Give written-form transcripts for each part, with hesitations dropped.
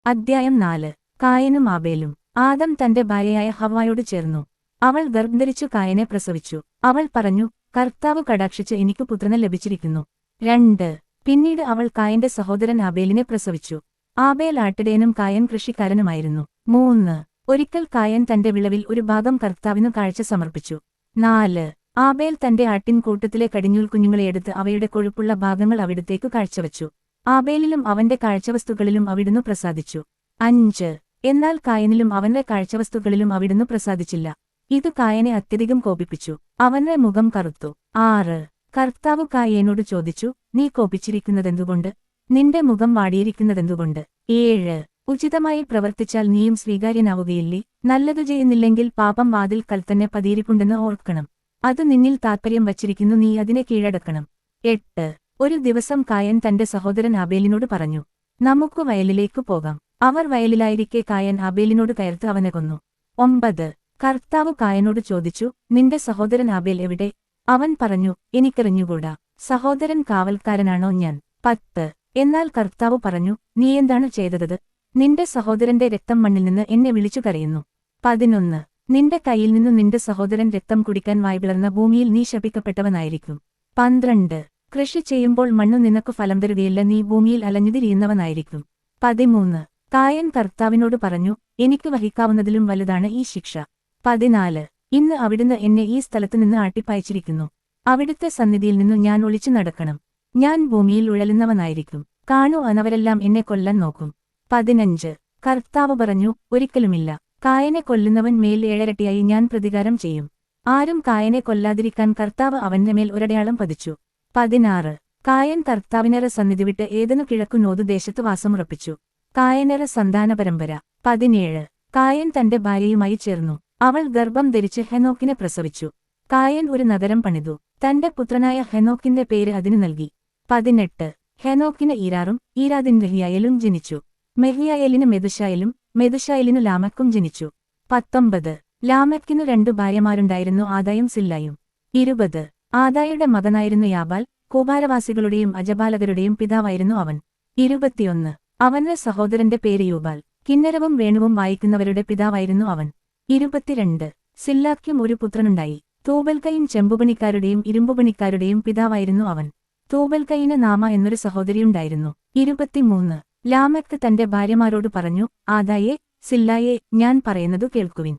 അദ്ധ്യായം 4 കായനും ആബേലും. ആദം തന്റെ ഭാര്യയായ ഹവ്വായോട് ചേർന്നു. അവൾ ഗർഭംധരിച്ചു കായനെ പ്രസവിച്ചു. അവൾ പറഞ്ഞു, കർത്താവ് കടാക്ഷിച്ച് എനിക്ക് പുത്രനെ ലഭിച്ചിരിക്കുന്നു. 2 പിന്നീട് അവൾ കായന്റെ സഹോദരൻ ആബേലിനെ പ്രസവിച്ചു. ആബേൽ ആട്ടിടയനും കായൻ കൃഷിക്കാരനുമായിരുന്നു. 3 ഒരിക്കൽ കായൻ തന്റെ വിളവിൽ ഒരു ഭാഗം കർത്താവിനു കാഴ്ച സമർപ്പിച്ചു. 4 ആബേൽ തന്റെ ആട്ടിൻകൂട്ടത്തിലെ കടിഞ്ഞൂൽ കുഞ്ഞുങ്ങളെ എടുത്ത് അവയുടെ കൊഴുപ്പുള്ള ഭാഗങ്ങൾ അവിടത്തേക്കു കാഴ്ചവച്ചു. ആബേലിലും അവന്റെ കാഴ്ചവസ്തുക്കളിലും അവിടുന്ന് പ്രസാദിച്ചു. 5 എന്നാൽ കായനിലും അവന്റെ കാഴ്ചവസ്തുക്കളിലും അവിടുന്ന് പ്രസാദിച്ചില്ല. ഇത് കായനെ അത്യധികം കോപിപ്പിച്ചു. അവന്റെ മുഖം കറുത്തു. 6 കർത്താവ് കായേനോട് ചോദിച്ചു, നീ കോപിച്ചിരിക്കുന്നതെന്തുകൊണ്ട്? നിന്റെ മുഖം വാടിയിരിക്കുന്നതെന്തുകൊണ്ട്? 7 ഉചിതമായി പ്രവർത്തിച്ചാൽ നീയും സ്വീകാര്യനാവുകയില്ലേ? നല്ലതു ചെയ്യുന്നില്ലെങ്കിൽ പാപം വാതിൽക്കൽ തന്നെ പതിയിരിപ്പുണ്ടെന്ന് ഓർക്കണം. അത് നിന്നിൽ താത്പര്യം വച്ചിരിക്കുന്നു, നീ അതിനെ കീഴടക്കണം. 8 ഒരു ദിവസം കായൻ തന്റെ സഹോദരൻ ആബേലിനോട് പറഞ്ഞു, നമുക്കു വയലിലേക്കു പോകാം. അവർ വയലിലായിരിക്കെ കായൻ ആബേലിനോട് കയർത്ത് അവനെ കൊന്നു. 9 കർത്താവ് കായനോട് ചോദിച്ചു, നിന്റെ സഹോദരൻ ആബേൽ എവിടെ? അവൻ പറഞ്ഞു, എനിക്കറിഞ്ഞുകൂടാ. സഹോദരൻ കാവൽക്കാരനാണോ ഞാൻ? 10 എന്നാൽ കർത്താവ് പറഞ്ഞു, നീയെന്താണ് ചെയ്തത്? നിന്റെ സഹോദരന്റെ രക്തം മണ്ണിൽ നിന്ന് എന്നെ വിളിച്ചു കരയുന്നു. 11 നിന്റെ കയ്യിൽ നിന്നു നിന്റെ സഹോദരൻ രക്തം കുടിക്കാൻ വായ്പിളർന്ന ഭൂമിയിൽ നീ ശപിക്കപ്പെട്ടവനായിരിക്കും. 12 കൃഷി ചെയ്യുമ്പോൾ മണ്ണു നിനക്കു ഫലം തരുകയില്ല, നീ ഭൂമിയിൽ അലഞ്ഞുതിരിയുന്നവനായിരിക്കും. 13 കായൻ കർത്താവിനോട് പറഞ്ഞു, എനിക്ക് വഹിക്കാവുന്നതിലും വലുതാണ് ഈ ശിക്ഷ. 14 ഇന്ന് അവിടുന്ന് എന്നെ ഈ സ്ഥലത്തു നിന്ന് ആട്ടിപ്പായച്ചിരിക്കുന്നു. അവിടുത്തെ സന്നിധിയിൽ നിന്നു ഞാൻ ഒളിച്ചു നടക്കണം. ഞാൻ ഭൂമിയിൽ ഉഴലുന്നവനായിരിക്കും. കാണൂ, അനവരെല്ലാം എന്നെ കൊല്ലാൻ നോക്കും. 15 കർത്താവ് പറഞ്ഞു, ഒരിക്കലുമില്ല. കായനെ കൊല്ലുന്നവൻ മേൽ 7 ഇരട്ടിയായി ഞാൻ പ്രതികാരം ചെയ്യും. ആരും കായനെ കൊല്ലാതിരിക്കാൻ കർത്താവ് അവന്റെ മേൽ ഒരടയാളം പതിച്ചു. 16 കായൻ കർത്താവിനേറെ സന്നിധി വിട്ട് ഏദനു കിഴക്കു നോദു ദേശത്തു വാസമുറപ്പിച്ചു. കായനേറെ സന്താന പരമ്പര. 17 കായൻ തന്റെ ഭാര്യയുമായി ചേർന്നു. അവൾ ഗർഭം ധരിച്ച് ഹെനോക്കിനെ പ്രസവിച്ചു. കായൻ ഒരു നഗരം പണിതു. തന്റെ പുത്രനായ ഹെനോക്കിന്റെ പേര് അതിനു നൽകി. 18 ഹെനോക്കിന് ഈരാറും ഈരാദിന് മെഹിയായേലും ജനിച്ചു. മെഹിയായേലിന് മെതുശായേലും മെതുശായേലിനു ലാമക്കും ജനിച്ചു. 19 ലാമക്കിനു 2 ഭാര്യമാരുണ്ടായിരുന്നു, ആദായും സില്ലായും. 20 ആദായുടെ മകനായിരുന്നു യാബാൽ. കൂബാരവാസികളുടെയും അജപാലകരുടെയും പിതാവായിരുന്നു അവൻ. 21 അവന്റെ സഹോദരന്റെ പേര് യൂബാൽ. കിന്നരവും വേണുവും വായിക്കുന്നവരുടെ പിതാവായിരുന്നു അവൻ. 22 സില്ലാക്കും ഒരു പുത്രനുണ്ടായി. തൂബൽക്കയിൻ ചെമ്പുപണിക്കാരുടെയും ഇരുമ്പുപണിക്കാരുടെയും പിതാവായിരുന്നു അവൻ. തൂബൽക്കയിന് നാമ എന്നൊരു സഹോദരിയുണ്ടായിരുന്നു. 23 ലാമെക്ക് തന്റെ ഭാര്യമാരോട് പറഞ്ഞു, ആദായെ, സില്ലായെ, ഞാൻ പറയുന്നതു കേൾക്കുവിൻ.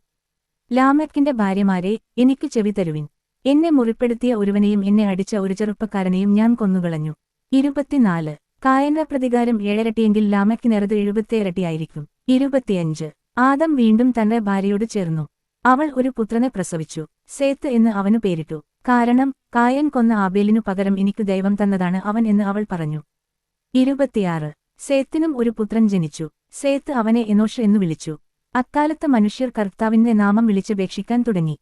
ലാമെക്കിന്റെ ഭാര്യമാരെ, എനിക്ക് ചെവി തരുവിൻ. എന്നെ മുറിപ്പെടുത്തിയ ഒരുവനെയും എന്നെ അടിച്ച ഒരു ചെറുപ്പക്കാരനെയും ഞാൻ കൊന്നുകളഞ്ഞു. 24 കായന്റെ പ്രതികാരം 7 ഇരട്ടിയെങ്കിൽ ലാമെക്കിനേറത് 70 ഇരട്ടിയായിരിക്കും. 25 ആദം വീണ്ടും തന്റെ ഭാര്യയോട് ചേർന്നു. അവൾ ഒരു പുത്രനെ പ്രസവിച്ചു. സേത്ത് എന്ന് അവനു പേരിട്ടു. കാരണം കായൻ കൊന്ന ആബേലിനു പകരം എനിക്കു ദൈവം തന്നതാണ് അവൻ എന്ന് അവൾ പറഞ്ഞു. 26 സേത്തിനും ഒരു പുത്രൻ ജനിച്ചു. സേത്ത് അവനെ എനോഷ് എന്നു വിളിച്ചു. അക്കാലത്ത് മനുഷ്യർ കർത്താവിന്റെ നാമം വിളിച്ചപേക്ഷിക്കാൻ തുടങ്ങി.